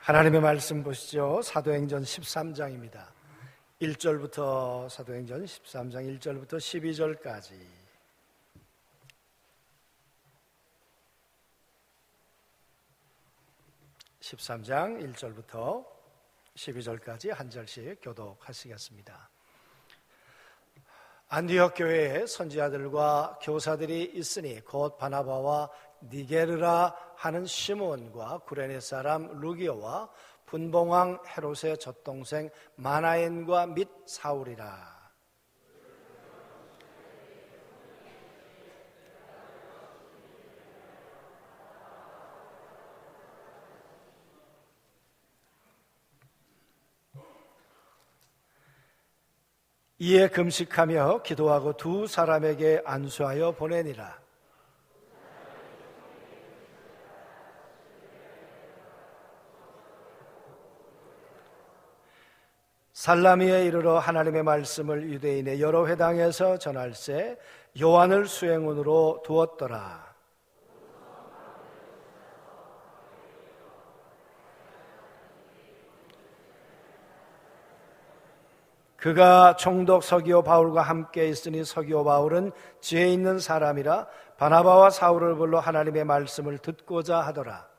하나님의 말씀 보시죠. 사도행전 13장입니다. 1절부터 사도행전 13장 1절부터 12절까지. 13장 1절부터 12절까지 한 절씩 교독하시겠습니다. 안디옥 교회에 선지자들과 교사들이 있으니 곧 바나바와 니게르라 하는 시몬과 구레네 사람 루기오와 분봉왕 헤롯의 젖동생 마나엔과 및 사울이라. 이에 금식하며 기도하고 두 사람에게 안수하여 보내니라. 살라미에 이르러 하나님의 말씀을 유대인의 여러 회당에서 전할세 요한을 수행원으로 두었더라. 그가 총독 서기오 바울과 함께 있으니 서기오 바울은 지혜 있는 사람이라 바나바와 사울을 불러 하나님의 말씀을 듣고자 하더라.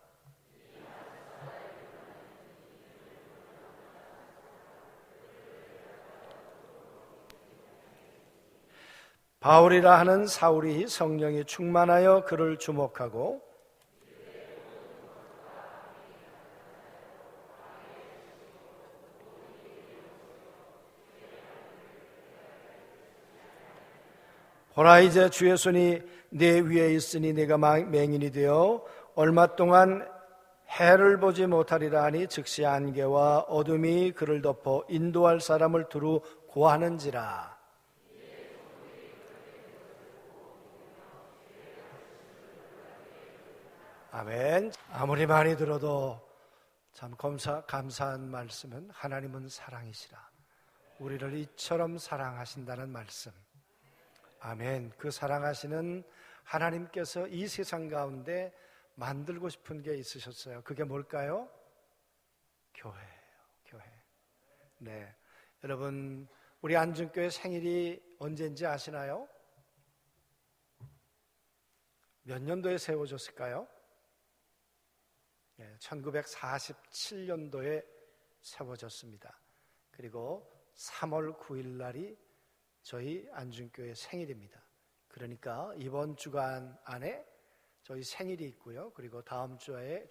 바울이라 하는 사울이 성령이 충만하여 그를 주목하고 보라, 이제 주의 손이 내 위에 있으니 내가 맹인이 되어 얼마 동안 해를 보지 못하리라 하니 즉시 안개와 어둠이 그를 덮어 인도할 사람을 두루 구하는지라. 아멘. 아무리 많이 들어도 참 감사한 말씀은 하나님은 사랑이시라. 우리를 이처럼 사랑하신다는 말씀. 아멘. 그 사랑하시는 하나님께서 이 세상 가운데 만들고 싶은 게 있으셨어요. 그게 뭘까요? 교회예요. 교회. 네, 여러분, 우리 안중교회 생일이 언제인지 아시나요? 몇 년도에 세워졌을까요? 1947년도에 세워졌습니다. 그리고 3월 9일 날이 저희 안중교회 생일입니다. 그러니까 이번 주간 안에 저희 생일이 있고요. 그리고 다음 주일에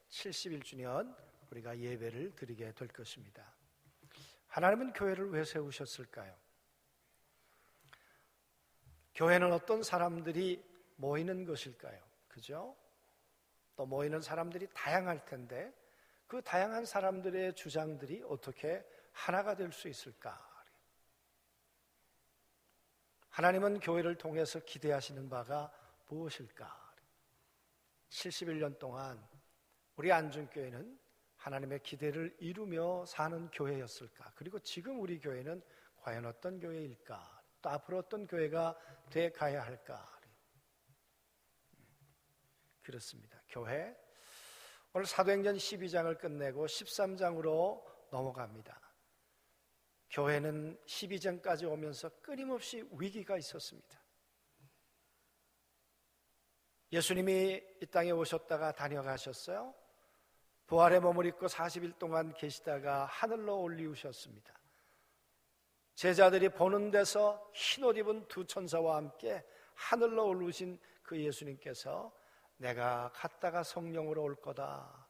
71주년 우리가 예배를 드리게 될 것입니다. 하나님은 교회를 왜 세우셨을까요? 교회는 어떤 사람들이 모이는 것일까요? 그죠? 또 모이는 사람들이 다양할 텐데 그 다양한 사람들의 주장들이 어떻게 하나가 될 수 있을까? 하나님은 교회를 통해서 기대하시는 바가 무엇일까? 71년 동안 우리 안중교회는 하나님의 기대를 이루며 사는 교회였을까? 그리고 지금 우리 교회는 과연 어떤 교회일까? 또 앞으로 어떤 교회가 돼 가야 할까? 그렇습니다. 교회. 오늘 사도행전 12장을 끝내고 13장으로 넘어갑니다. 교회는 12장까지 오면서 끊임없이 위기가 있었습니다. 예수님이 이 땅에 오셨다가 다녀가셨어요. 부활의 몸을 입고 40일 동안 계시다가 하늘로 올리우셨습니다. 제자들이 보는 데서 흰옷 입은 두 천사와 함께 하늘로 올리우신 그 예수님께서 내가 갔다가 성령으로 올 거다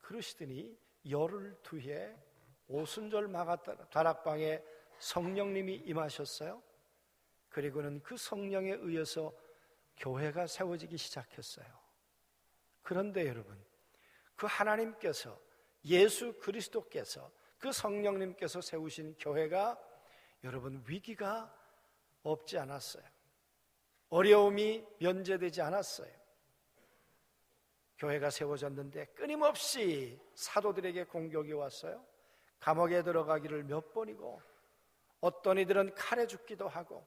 그러시더니 열흘 뒤에 오순절 다락방에 성령님이 임하셨어요. 그리고는 그 성령에 의해서 교회가 세워지기 시작했어요. 그런데 여러분, 그 하나님께서 예수 그리스도께서 그 성령님께서 세우신 교회가 여러분 위기가 없지 않았어요. 어려움이 면제되지 않았어요. 교회가 세워졌는데 끊임없이 사도들에게 공격이 왔어요. 감옥에 들어가기를 몇 번이고 어떤 이들은 칼에 죽기도 하고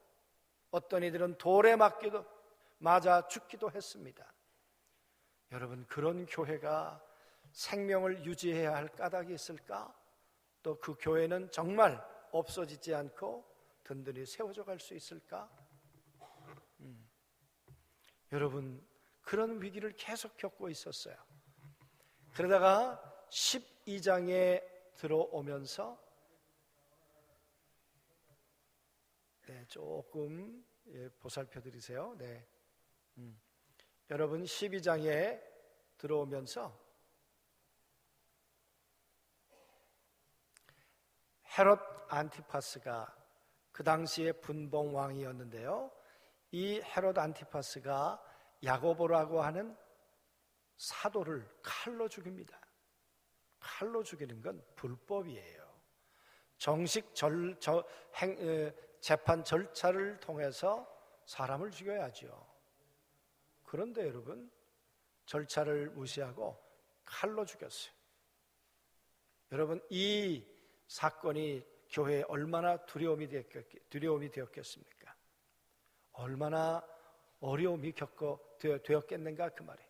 어떤 이들은 돌에 맞아 죽기도 했습니다. 여러분, 그런 교회가 생명을 유지해야 할 까닭이 있을까? 또 그 교회는 정말 없어지지 않고 든든히 세워져 갈 수 있을까? 여러분, 그런 위기를 계속 겪고 있었어요. 그러다가 12장에 들어오면서 조금 보살펴 드리세요. 여러분, 12장에 들어오면서 헤롯 안티파스가 그 당시에 분봉 왕이었는데요, 이 헤롯 안티파스가 야고보라고 하는 사도를 칼로 죽입니다. 칼로 죽이는 건 불법이에요. 정식 재판 절차를 통해서 사람을 죽여야죠. 그런데 여러분, 절차를 무시하고 칼로 죽였어요. 여러분, 이 사건이 교회에 얼마나 두려움이 되었겠습니까? 얼마나 어려움이 되었겠는가 그 말이에요.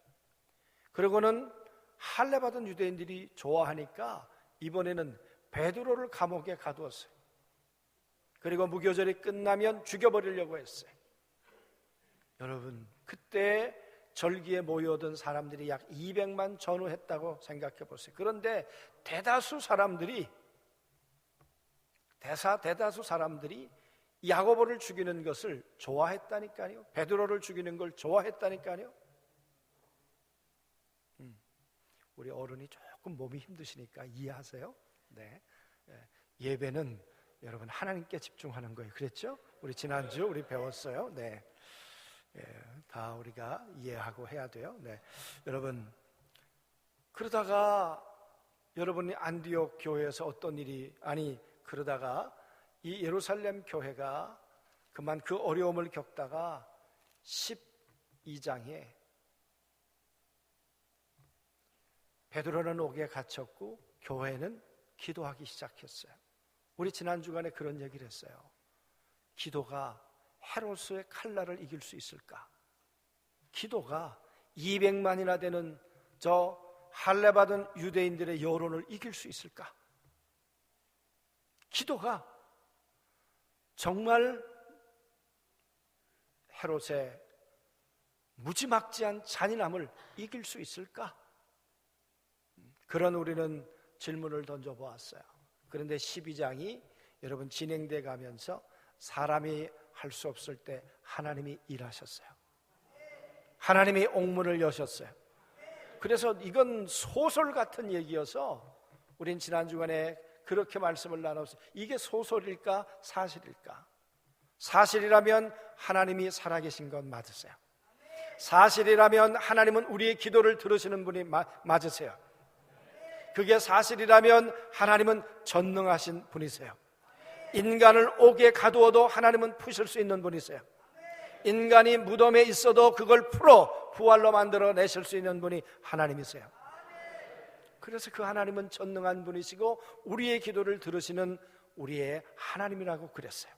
그리고는 할례받은 유대인들이 좋아하니까 이번에는 베드로를 감옥에 가두었어요. 그리고 무교절이 끝나면 죽여버리려고 했어요. 여러분, 그때 절기에 모여든 사람들이 약 200만 전후했다고 생각해 보세요. 그런데 대다수 사람들이 야고보를 죽이는 것을 좋아했다니까요. 베드로를 죽이는 걸 좋아했다니까요. 우리 어른이 조금 몸이 힘드시니까 이해하세요. 예배는 여러분 하나님께 집중하는 거예요. 그랬죠? 우리 지난주 우리 배웠어요. 다 우리가 이해하고 해야 돼요. 여러분, 그러다가 여러분이 안디옥 교회에서 그러다가 이 예루살렘 교회가 그만 그 어려움을 겪다가 12장에 베드로는 옥에 갇혔고 교회는 기도하기 시작했어요. 우리 지난 주간에 그런 얘기를 했어요. 기도가 헤롯의 칼날을 이길 수 있을까? 기도가 200만이나 되는 저 할례받은 유대인들의 여론을 이길 수 있을까? 기도가 정말 헤롯의 무지막지한 잔인함을 이길 수 있을까? 그런 우리는 질문을 던져보았어요. 그런데 12장이 여러분 진행돼 가면서 사람이 할 수 없을 때 하나님이 일하셨어요. 하나님이 옥문을 여셨어요. 그래서 이건 소설 같은 얘기여서 우린 지난 주간에 그렇게 말씀을 나눴어요. 이게 소설일까 사실일까? 사실이라면 하나님이 살아계신 건 맞으세요. 사실이라면 하나님은 우리의 기도를 들으시는 분이 맞으세요. 그게 사실이라면 하나님은 전능하신 분이세요. 인간을 옥에 가두어도 하나님은 푸실 수 있는 분이세요. 인간이 무덤에 있어도 그걸 풀어 부활로 만들어 내실 수 있는 분이 하나님이세요. 그래서 그 하나님은 전능한 분이시고 우리의 기도를 들으시는 우리의 하나님이라고 그랬어요.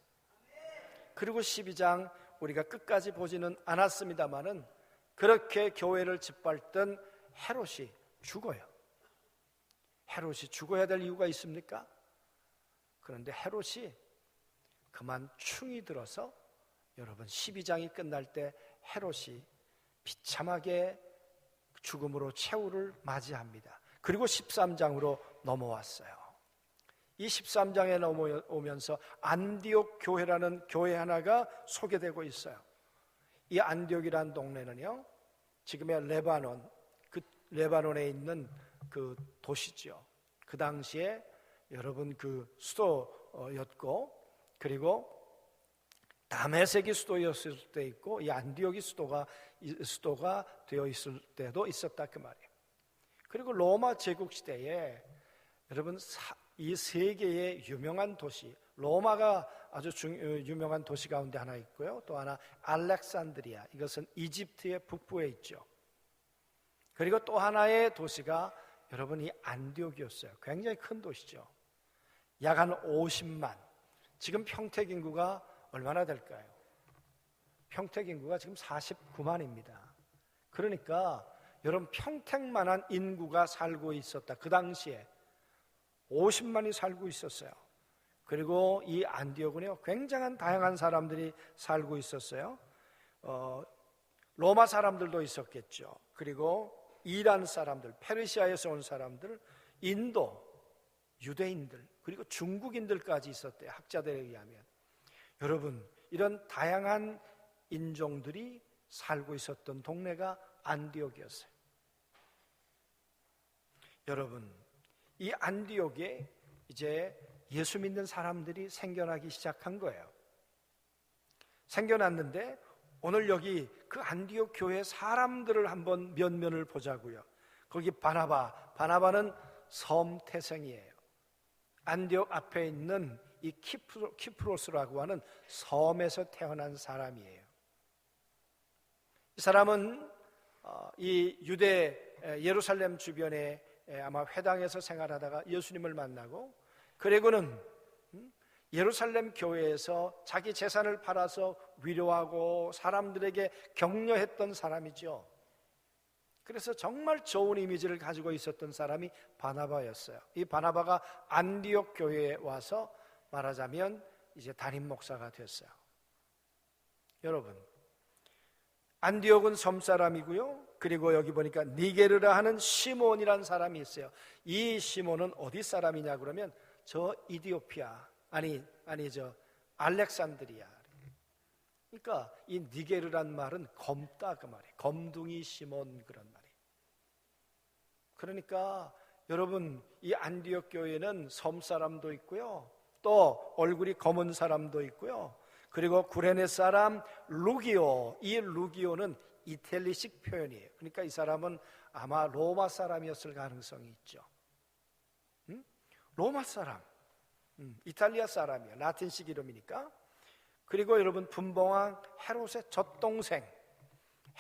그리고 12장 우리가 끝까지 보지는 않았습니다마는 그렇게 교회를 짓밟던 헤롯이 죽어요. 헤롯이 죽어야 될 이유가 있습니까? 그런데 헤롯이 그만 충이 들어서 여러분 12장이 끝날 때 헤롯이 비참하게 죽음으로 최후를 맞이합니다. 그리고 13장으로 넘어왔어요. 이 13장에 넘어오면서 안디옥 교회라는 교회 하나가 소개되고 있어요. 이 안디옥이라는 동네는요, 지금의 레바논에 있는 그 도시죠. 그 당시에 여러분 그 수도였고, 그리고 다메섹이 수도였을 때 있고, 이 안디옥이 수도가 되어 있을 때도 있었다 그 말이에요. 그리고 로마 제국 시대에 여러분 이 세 개의 유명한 도시, 로마가 아주 유명한 도시 가운데 하나 있고요, 또 하나 알렉산드리아, 이것은 이집트의 북부에 있죠. 그리고 또 하나의 도시가 여러분 이 안디옥이었어요. 굉장히 큰 도시죠. 약 한 50만. 지금 평택 인구가 얼마나 될까요? 평택 인구가 지금 49만입니다. 그러니까 여러분 평택만한 인구가 살고 있었다. 그 당시에 50만이 살고 있었어요. 그리고 이 안디옥은요 굉장한 다양한 사람들이 살고 있었어요. 로마 사람들도 있었겠죠. 그리고 이란 사람들, 페르시아에서 온 사람들, 인도, 유대인들, 그리고 중국인들까지 있었대요. 학자들에 의하면. 여러분, 이런 다양한 인종들이 살고 있었던 동네가 안디옥이었어요. 여러분, 이 안디옥에 이제 예수 믿는 사람들이 생겨나기 시작한 거예요. 생겨났는데 오늘 여기 그 안디옥 교회 사람들을 한번 면면을 보자고요. 거기 바나바는 섬 태생이에요. 안디옥 앞에 있는 이 키프로스라고 하는 섬에서 태어난 사람이에요. 이 사람은 이 유대 예루살렘 주변에 아마 회당에서 생활하다가 예수님을 만나고, 그리고는 예루살렘 교회에서 자기 재산을 팔아서 위로하고 사람들에게 격려했던 사람이죠. 그래서 정말 좋은 이미지를 가지고 있었던 사람이 바나바였어요. 이 바나바가 안디옥 교회에 와서 말하자면 이제 담임 목사가 됐어요. 여러분, 안디옥은 섬 사람이고요. 그리고 여기 보니까 니게르라 하는 시몬이라는 사람이 있어요. 이 시몬은 어디 사람이냐 그러면 저 이디오피아, 저 알렉산드리아. 그러니까 이 니게르란 말은 검다 그 말이에요. 검둥이 시몬 그런 말이에요. 그러니까 여러분, 이 안디옥 교회는 섬 사람도 있고요, 또 얼굴이 검은 사람도 있고요, 그리고 구레네 사람 루기오, 이 루기오는 이탈리식 표현이에요. 그러니까 이 사람은 아마 로마 사람이었을 가능성이 있죠. 로마 사람, 이탈리아 사람이에요. 라틴식 이름이니까. 그리고 여러분, 분봉왕 헤롯의 젖동생,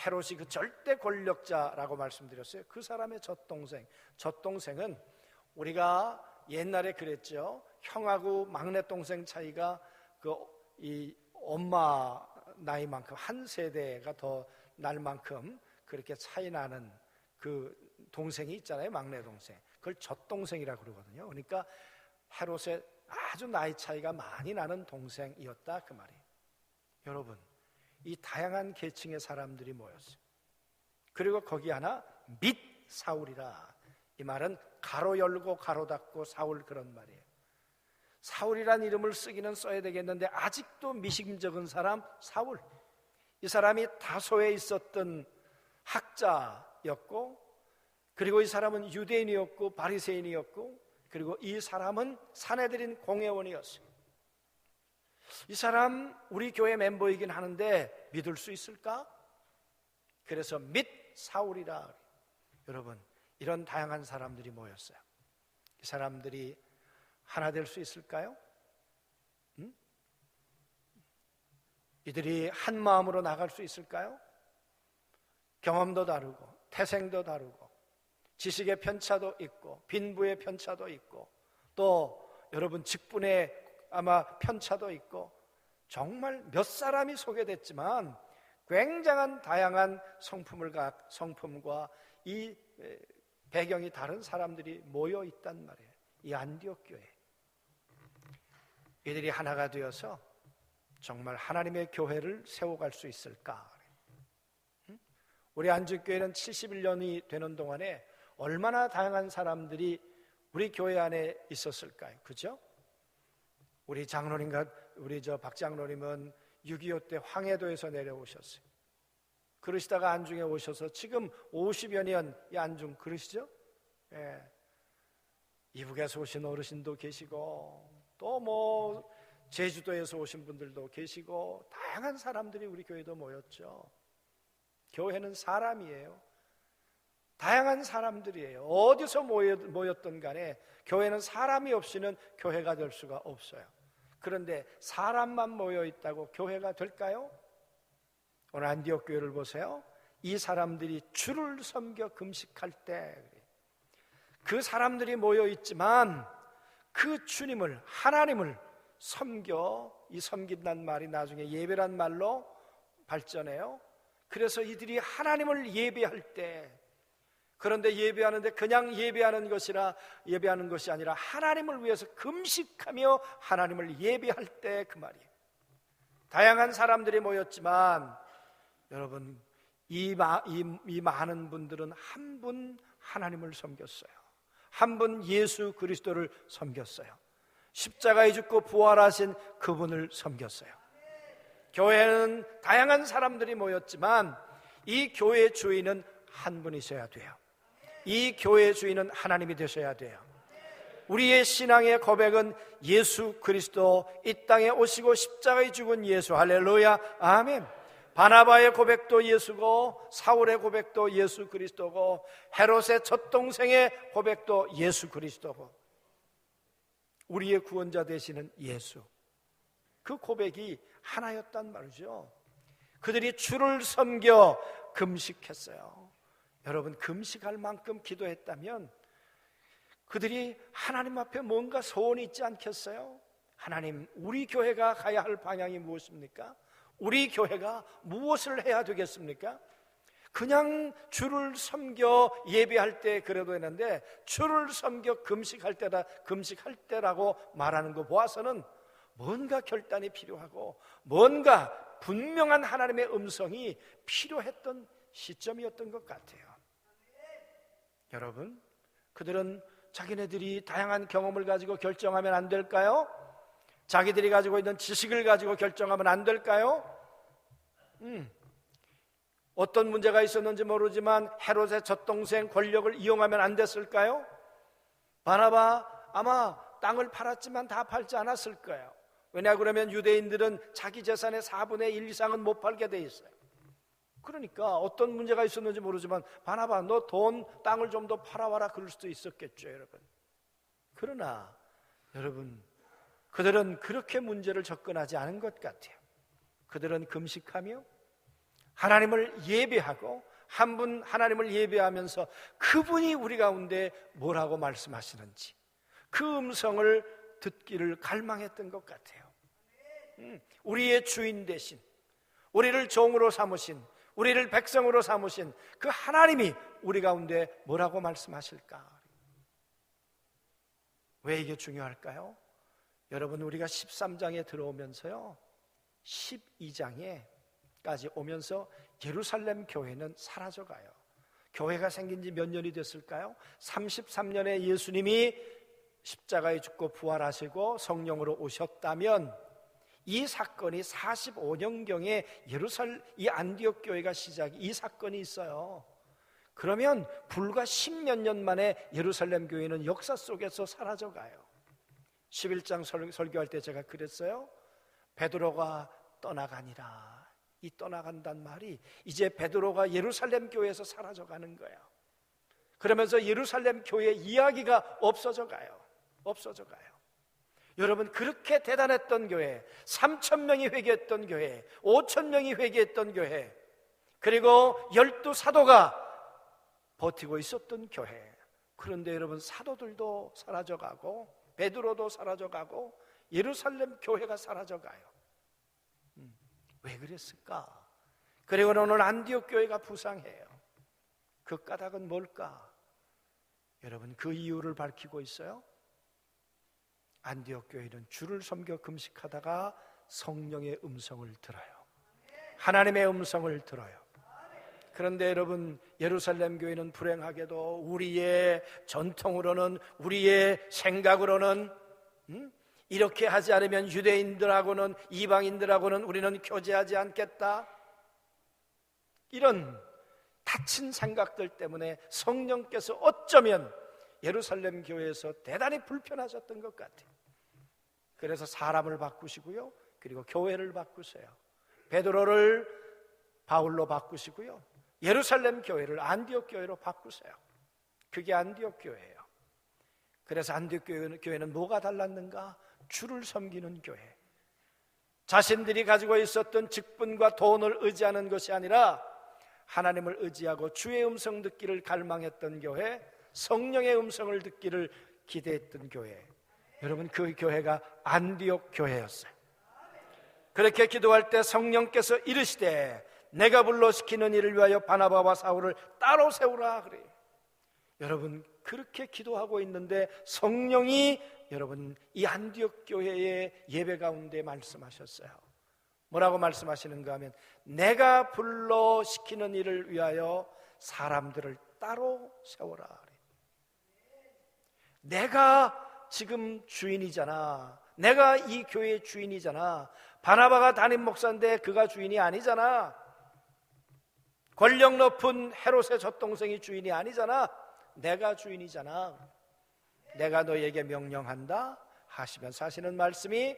헤롯이 그 절대 권력자라고 말씀드렸어요. 그 사람의 젖동생은 우리가 옛날에 그랬죠. 형하고 막내 동생 차이가 이 엄마 나이만큼 한 세대가 더 날 만큼 그렇게 차이 나는 그 동생이 있잖아요. 막내 동생. 그걸 젖동생이라고 그러거든요. 그러니까 헤롯의 아주 나이 차이가 많이 나는 동생이었다 그 말이에요. 여러분, 이 다양한 계층의 사람들이 모였어요. 그리고 거기 하나 및 사울이라. 이 말은 가로 열고 가로 닫고 사울 그런 말이에요. 사울이란 이름을 쓰기는 써야 되겠는데 아직도 미심쩍은 사람 사울. 이 사람이 다소에 있었던 학자였고, 그리고 이 사람은 유대인이었고 바리새인이었고, 그리고 이 사람은 사내들인 공회원이었어요. 이 사람 우리 교회 멤버이긴 하는데 믿을 수 있을까? 그래서 및 사울이라. 여러분, 이런 다양한 사람들이 모였어요. 이 사람들이 하나 될 수 있을까요? 이들이 한 마음으로 나갈 수 있을까요? 경험도 다르고 태생도 다르고 지식의 편차도 있고 빈부의 편차도 있고 또 여러분 직분의 아마 편차도 있고 정말 몇 사람이 소개됐지만 굉장한 다양한 성품과 이 배경이 다른 사람들이 모여 있단 말이에요. 이 안디옥 교회. 이들이 하나가 되어서 정말 하나님의 교회를 세워갈 수 있을까? 우리 안주교회는 71년이 되는 동안에 얼마나 다양한 사람들이 우리 교회 안에 있었을까요? 그죠? 우리 박 장로님은 6.25 때 황해도에서 내려오셨어요. 그러시다가 안중에 오셔서 지금 50여 년 이 안중 그러시죠? 예. 이북에서 오신 어르신도 계시고 또 제주도에서 오신 분들도 계시고 다양한 사람들이 우리 교회도 모였죠. 교회는 사람이에요. 다양한 사람들이에요. 어디서 모였던 간에 교회는 사람이 없이는 교회가 될 수가 없어요. 그런데 사람만 모여 있다고 교회가 될까요? 오늘 안디옥 교회를 보세요. 이 사람들이 주를 섬겨 금식할 때 그 사람들이 모여 있지만 그 주님을, 하나님을 섬겨, 이 섬긴다는 말이 나중에 예배란 말로 발전해요. 그래서 이들이 하나님을 예배할 때 그런데 예배하는데 그냥 예배하는 것이 아니라 하나님을 위해서 금식하며 하나님을 예배할 때 그 말이에요. 다양한 사람들이 모였지만 여러분, 이 많은 분들은 한 분 하나님을 섬겼어요. 한 분 예수 그리스도를 섬겼어요. 십자가에 죽고 부활하신 그분을 섬겼어요. 교회는 다양한 사람들이 모였지만 이 교회의 주인은 한 분이셔야 돼요. 이 교회의 주인은 하나님이 되셔야 돼요. 우리의 신앙의 고백은 예수 그리스도, 이 땅에 오시고 십자가에 죽은 예수, 할렐루야, 아멘. 바나바의 고백도 예수고, 사울의 고백도 예수 그리스도고, 헤롯의 젖동생의 고백도 예수 그리스도고, 우리의 구원자 되시는 예수, 그 고백이 하나였단 말이죠. 그들이 주를 섬겨 금식했어요. 여러분, 금식할 만큼 기도했다면 그들이 하나님 앞에 뭔가 소원이 있지 않겠어요? 하나님, 우리 교회가 가야 할 방향이 무엇입니까? 우리 교회가 무엇을 해야 되겠습니까? 그냥 주를 섬겨 예배할 때 그래도 되는데, 주를 섬겨 금식할 때라고 말하는 거 보아서는 뭔가 결단이 필요하고 뭔가 분명한 하나님의 음성이 필요했던 시점이었던 것 같아요. 여러분, 그들은 자기네들이 다양한 경험을 가지고 결정하면 안 될까요? 자기들이 가지고 있는 지식을 가지고 결정하면 안 될까요? 어떤 문제가 있었는지 모르지만 헤롯의 젖동생 권력을 이용하면 안 됐을까요? 바나바 아마 땅을 팔았지만 다 팔지 않았을 거예요. 왜냐 그러면 유대인들은 자기 재산의 4분의 1 이상은 못 팔게 돼 있어요. 그러니까 어떤 문제가 있었는지 모르지만 바나바, 너 돈, 땅을 좀 더 팔아와라, 그럴 수도 있었겠죠, 여러분. 그러나 여러분, 그들은 그렇게 문제를 접근하지 않은 것 같아요. 그들은 금식하며 하나님을 예배하고, 한 분 하나님을 예배하면서 그분이 우리 가운데 뭐라고 말씀하시는지 그 음성을 듣기를 갈망했던 것 같아요. 우리의 주인 되신, 우리를 종으로 삼으신, 우리를 백성으로 삼으신 그 하나님이 우리 가운데 뭐라고 말씀하실까? 왜 이게 중요할까요? 여러분, 우리가 13장에 들어오면서요, 12장에까지 오면서 예루살렘 교회는 사라져가요. 교회가 생긴 지 몇 년이 됐을까요? 33년에 예수님이 십자가에 죽고 부활하시고 성령으로 오셨다면 이 사건이 45년경에 이 안디옥 교회가 이 사건이 있어요. 그러면 불과 10몇 년 만에 예루살렘 교회는 역사 속에서 사라져가요. 11장 설교할 때 제가 그랬어요. 베드로가 떠나가니라. 이 떠나간단 말이 이제 베드로가 예루살렘 교회에서 사라져가는 거예요. 그러면서 예루살렘 교회 이야기가 없어져가요. 여러분, 그렇게 대단했던 교회, 3,000명이 회개했던 교회, 5,000명이 회개했던 교회, 그리고 12사도가 버티고 있었던 교회. 그런데 여러분, 사도들도 사라져가고 베드로도 사라져가고 예루살렘 교회가 사라져가요. 왜 그랬을까? 그리고 오늘 안디옥 교회가 부상해요. 그 까닭은 뭘까? 여러분, 그 이유를 밝히고 있어요. 안디옥 교회는 주를 섬겨 금식하다가 성령의 음성을 들어요. 하나님의 음성을 들어요. 그런데 여러분, 예루살렘 교회는 불행하게도 우리의 전통으로는, 우리의 생각으로는 이렇게 하지 않으면 유대인들하고는, 이방인들하고는 우리는 교제하지 않겠다, 이런 다친 생각들 때문에 성령께서 어쩌면 예루살렘 교회에서 대단히 불편하셨던 것 같아요. 그래서 사람을 바꾸시고요, 그리고 교회를 바꾸세요. 베드로를 바울로 바꾸시고요, 예루살렘 교회를 안디옥 교회로 바꾸세요. 그게 안디옥 교회예요. 그래서 안디옥 교회는 뭐가 달랐는가? 주를 섬기는 교회. 자신들이 가지고 있었던 직분과 돈을 의지하는 것이 아니라 하나님을 의지하고 주의 음성 듣기를 갈망했던 교회, 성령의 음성을 듣기를 기대했던 교회. 여러분, 그 교회가 안디옥 교회였어요. 그렇게 기도할 때 성령께서 이르시되 내가 불러 시키는 일을 위하여 바나바와 사울을 따로 세우라 그래요. 여러분 그렇게 기도하고 있는데 성령이 여러분 이 안디옥 교회의 예배 가운데 말씀하셨어요. 뭐라고 말씀하시는가 하면 내가 불러 시키는 일을 위하여 사람들을 따로 세워라. 내가 지금 주인이잖아. 내가 이 교회의 주인이잖아. 바나바가 담임 목사인데 그가 주인이 아니잖아. 권력 높은 헤롯의 젖동생이 주인이 아니잖아. 내가 주인이잖아. 내가 너에게 명령한다 하시면서 하시는 말씀이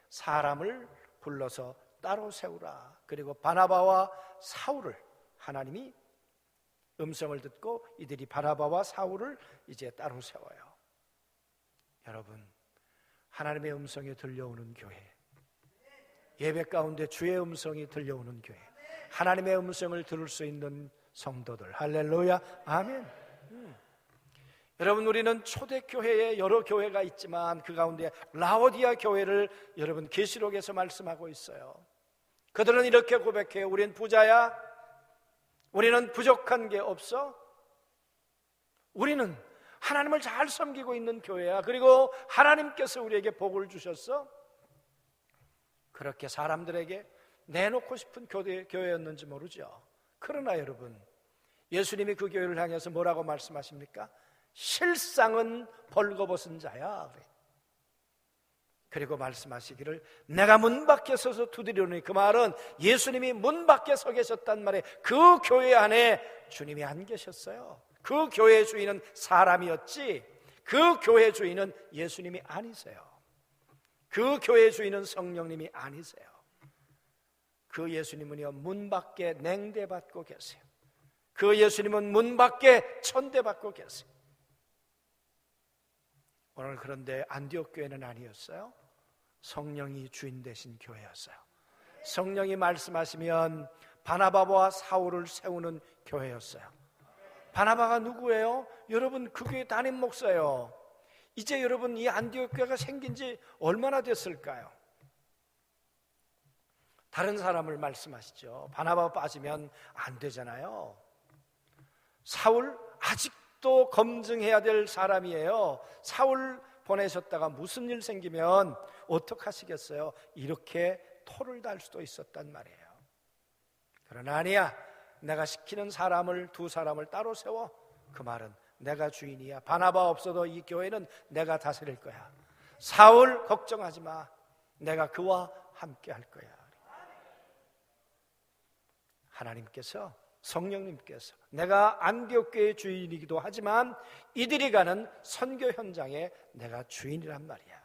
사람을 불러서 따로 세우라. 그리고 바나바와 사울을 하나님이 음성을 듣고 이들이 바나바와 사울을 이제 따로 세워요. 여러분, 하나님의 음성이 들려오는 교회, 예배 가운데 주의 음성이 들려오는 교회, 하나님의 음성을 들을 수 있는 성도들, 할렐루야, 아멘. 여러분, 우리는 초대교회에 여러 교회가 있지만 그 가운데 라오디아 교회를 여러분 계시록에서 말씀하고 있어요. 그들은 이렇게 고백해요. 우린 부자야. 우리는 부족한 게 없어. 우리는 하나님을 잘 섬기고 있는 교회야. 그리고 하나님께서 우리에게 복을 주셨어. 그렇게 사람들에게 내놓고 싶은 교회였는지 모르죠. 그러나 여러분, 예수님이 그 교회를 향해서 뭐라고 말씀하십니까? 실상은 벌거벗은 자야. 그리고 말씀하시기를 내가 문 밖에 서서 두드리오니, 그 말은 예수님이 문 밖에 서 계셨단 말에 그 교회 안에 주님이 안 계셨어요. 그 교회의 주인은 사람이었지 그 교회의 주인은 예수님이 아니세요. 그 교회의 주인은 성령님이 아니세요. 그 예수님은요 문 밖에 냉대받고 계세요. 그 예수님은 문 밖에 천대받고 계세요. 오늘 그런데 안디옥 교회는 아니었어요. 성령이 주인 되신 교회였어요. 성령이 말씀하시면 바나바와 사울을 세우는 교회였어요. 바나바가 누구예요? 여러분 그 교회 담임 목사예요. 이제 여러분 이 안디옥 교회가 생긴 지 얼마나 됐을까요? 다른 사람을 말씀하시죠. 바나바 빠지면 안 되잖아요. 사울 아직도 검증해야 될 사람이에요. 사울 보내셨다가 무슨 일 생기면 어떡하시겠어요? 이렇게 토를 달 수도 있었단 말이에요. 그러나 아니야. 내가 시키는 사람을 두 사람을 따로 세워. 그 말은 내가 주인이야. 바나바 없어도 이 교회는 내가 다스릴 거야. 사울 걱정하지 마. 내가 그와 함께 할 거야. 하나님께서, 성령님께서 내가 안디옥 교회의 주인이기도 하지만 이들이 가는 선교 현장에 내가 주인이란 말이야.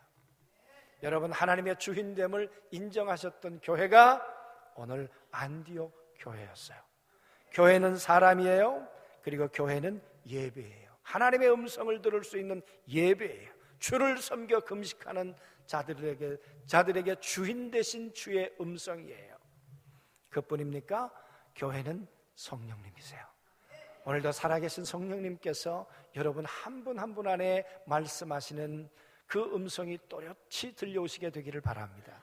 여러분, 하나님의 주인됨을 인정하셨던 교회가 오늘 안디옥 교회였어요. 교회는 사람이에요. 그리고 교회는 예배예요. 하나님의 음성을 들을 수 있는 예배예요. 주를 섬겨 금식하는 자들에게 주인 되신 주의 음성이에요. 그뿐입니까? 교회는 성령님이세요. 오늘도 살아계신 성령님께서 여러분 한 분 한 분 안에 말씀하시는 그 음성이 또렷이 들려오시게 되기를 바랍니다.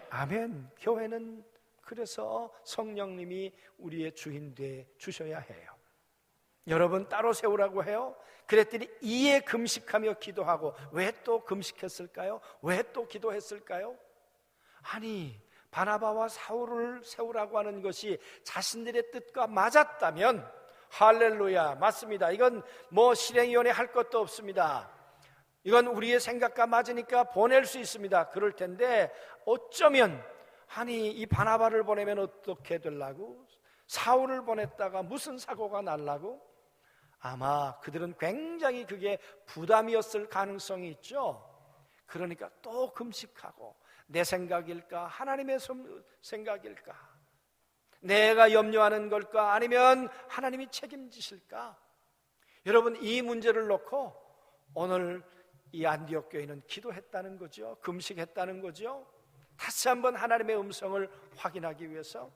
아멘. 교회는 그래서 성령님이 우리의 주인 되 주셔야 해요. 여러분 따로 세우라고 해요. 그랬더니 이에 금식하며 기도하고. 왜 또 금식했을까요? 왜 또 기도했을까요? 아니, 바나바와 사울을 세우라고 하는 것이 자신들의 뜻과 맞았다면 할렐루야, 맞습니다. 이건 뭐 실행위원회 할 것도 없습니다. 이건 우리의 생각과 맞으니까 보낼 수 있습니다. 그럴 텐데 어쩌면 아니 이 바나바를 보내면 어떻게 되려고, 사울을 보냈다가 무슨 사고가 날라고, 아마 그들은 굉장히 그게 부담이었을 가능성이 있죠. 그러니까 또 금식하고, 내 생각일까 하나님의 생각일까, 내가 염려하는 걸까 아니면 하나님이 책임지실까. 여러분 이 문제를 놓고 오늘 이 안디옥 교회는 기도했다는 거죠. 금식했다는 거죠. 다시 한번 하나님의 음성을 확인하기 위해서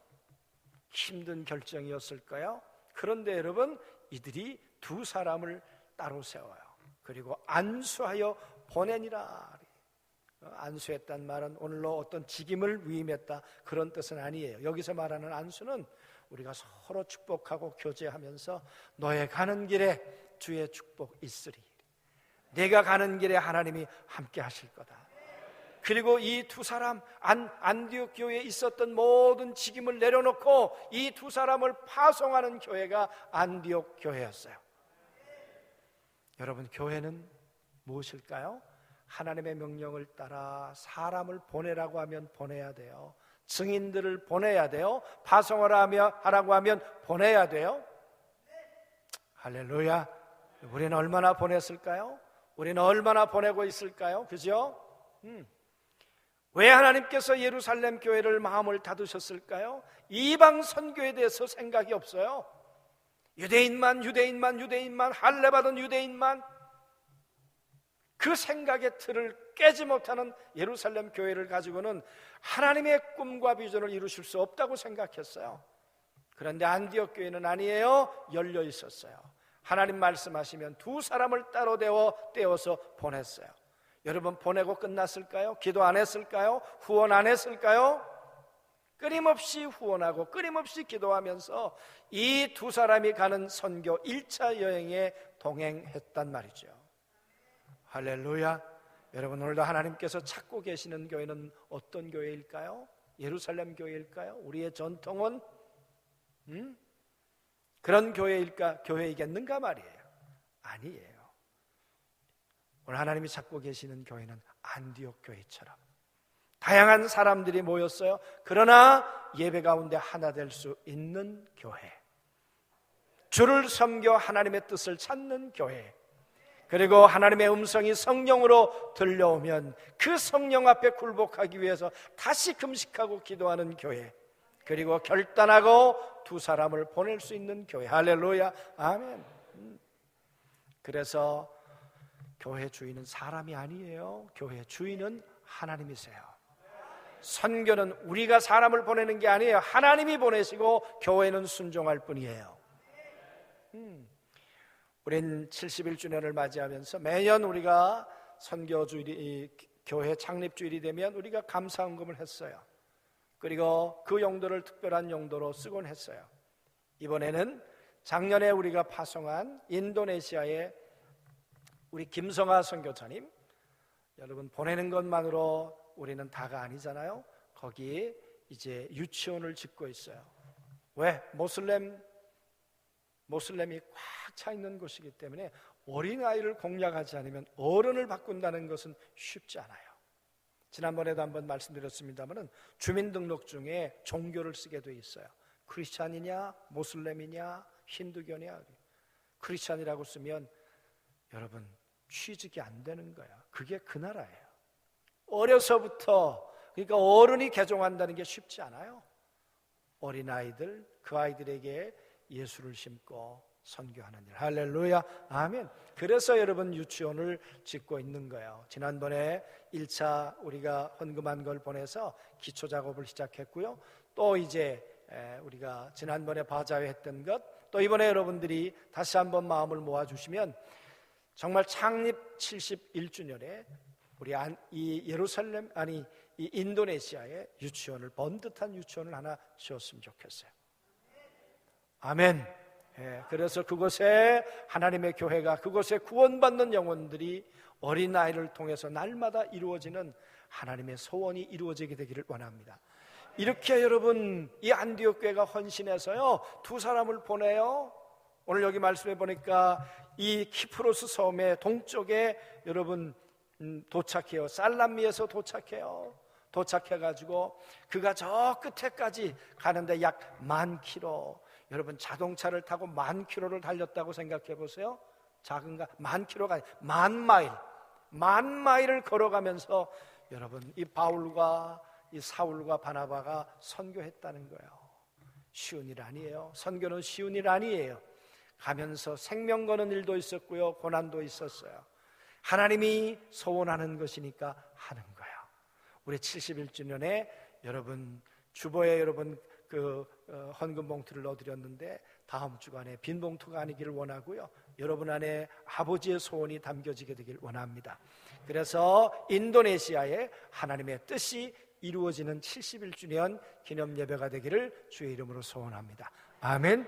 힘든 결정이었을까요? 그런데 여러분 이들이 두 사람을 따로 세워요. 그리고 안수하여 보내니라. 안수했단 말은 오늘로 어떤 직임을 위임했다 그런 뜻은 아니에요. 여기서 말하는 안수는 우리가 서로 축복하고 교제하면서 너의 가는 길에 주의 축복 있으리. 내가 가는 길에 하나님이 함께 하실 거다. 그리고 이 두 사람, 안디옥 교회에 있었던 모든 직임을 내려놓고 이 두 사람을 파송하는 교회가 안디옥 교회였어요. 여러분, 교회는 무엇일까요? 하나님의 명령을 따라 사람을 보내라고 하면 보내야 돼요. 증인들을 보내야 돼요. 파송을 하라고 하면 보내야 돼요. 할렐루야. 우리는 얼마나 보냈을까요? 우리는 얼마나 보내고 있을까요? 그죠? 왜 하나님께서 예루살렘 교회를 마음을 닫으셨을까요? 이방 선교에 대해서 생각이 없어요. 유대인만 할례받은 유대인만, 그 생각의 틀을 깨지 못하는 예루살렘 교회를 가지고는 하나님의 꿈과 비전을 이루실 수 없다고 생각했어요. 그런데 안디옥 교회는 아니에요. 열려 있었어요. 하나님 말씀하시면 두 사람을 따로 떼어서 보냈어요. 여러분, 보내고 끝났을까요? 기도 안 했을까요? 후원 안 했을까요? 끊임없이 후원하고 끊임없이 기도하면서 이 두 사람이 가는 선교 1차 여행에 동행했단 말이죠. 할렐루야. 여러분, 오늘도 하나님께서 찾고 계시는 교회는 어떤 교회일까요? 예루살렘 교회일까요? 우리의 전통은 그런 교회이겠는가 말이에요. 아니에요. 오늘 하나님이 찾고 계시는 교회는 안디옥 교회처럼 다양한 사람들이 모였어요. 그러나 예배 가운데 하나 될 수 있는 교회, 주를 섬겨 하나님의 뜻을 찾는 교회, 그리고 하나님의 음성이 성령으로 들려오면 그 성령 앞에 굴복하기 위해서 다시 금식하고 기도하는 교회, 그리고 결단하고 두 사람을 보낼 수 있는 교회. 할렐루야. 아멘. 그래서 교회 주인은 사람이 아니에요. 교회 주인은 하나님이세요. 선교는 우리가 사람을 보내는 게 아니에요. 하나님이 보내시고 교회는 순종할 뿐이에요. 우린 71주년을 맞이하면서 매년 우리가 선교주일이, 교회 창립주일이 되면 우리가 감사헌금을 했어요. 그리고 그 용도를 특별한 용도로 쓰곤 했어요. 이번에는 작년에 우리가 파송한 인도네시아의 우리 김성아 선교사님, 여러분, 보내는 것만으로 우리는 다가 아니잖아요. 거기 이제 유치원을 짓고 있어요. 왜? 모슬렘이 꽉 차 있는 곳이기 때문에 어린아이를 공략하지 않으면 어른을 바꾼다는 것은 쉽지 않아요. 지난번에도 한번 말씀드렸습니다만 주민등록 중에 종교를 쓰게 돼 있어요. 크리스찬이냐 모슬렘이냐 힌두교냐. 크리스찬이라고 쓰면 여러분 취직이 안 되는 거야. 그게 그 나라예요. 어려서부터, 그러니까 어른이 개종한다는 게 쉽지 않아요. 어린아이들, 그 아이들에게 예수를 심고 선교하는 일. 할렐루야. 아멘. 그래서 여러분 유치원을 짓고 있는 거예요. 지난번에 1차 우리가 헌금한 걸 보내서 기초 작업을 시작했고요. 또 이제 우리가 지난번에 바자회 했던 것, 또 이번에 여러분들이 다시 한번 마음을 모아주시면 정말 창립 71주년에 우리 이 예루살렘, 이 인도네시아에 유치원을, 번듯한 유치원을 하나 지었으면 좋겠어요. 아멘. 그래서 그곳에 하나님의 교회가, 그곳에 구원받는 영혼들이 어린아이를 통해서 날마다 이루어지는 하나님의 소원이 이루어지게 되기를 원합니다. 이렇게 여러분, 이 안디옥 교회가 헌신해서요 두 사람을 보내요. 오늘 여기 말씀해 보니까 이 키프로스 섬의 동쪽에 여러분 도착해요. 살람미에서 도착해요. 도착해가지고 그가 저 끝에까지 가는데 약 10,000km, 여러분 자동차를 타고 10,000km를 달렸다고 생각해 보세요. 작은가? 10,000km가 아니라 10,000마일을 걸어가면서 여러분 이 바울과 이 사울과 바나바가 선교했다는 거예요. 쉬운 일 아니에요. 선교는 쉬운 일 아니에요. 가면서 생명 거는 일도 있었고요, 고난도 있었어요. 하나님이 소원하는 것이니까 하는 거예요. 우리 71주년에 여러분 주보에 여러분 그 헌금 봉투를 넣어드렸는데 다음 주간에 빈 봉투가 아니기를 원하고요, 여러분 안에 아버지의 소원이 담겨지게 되길 원합니다. 그래서 인도네시아에 하나님의 뜻이 이루어지는 71주년 기념 예배가 되기를 주의 이름으로 소원합니다. 아멘.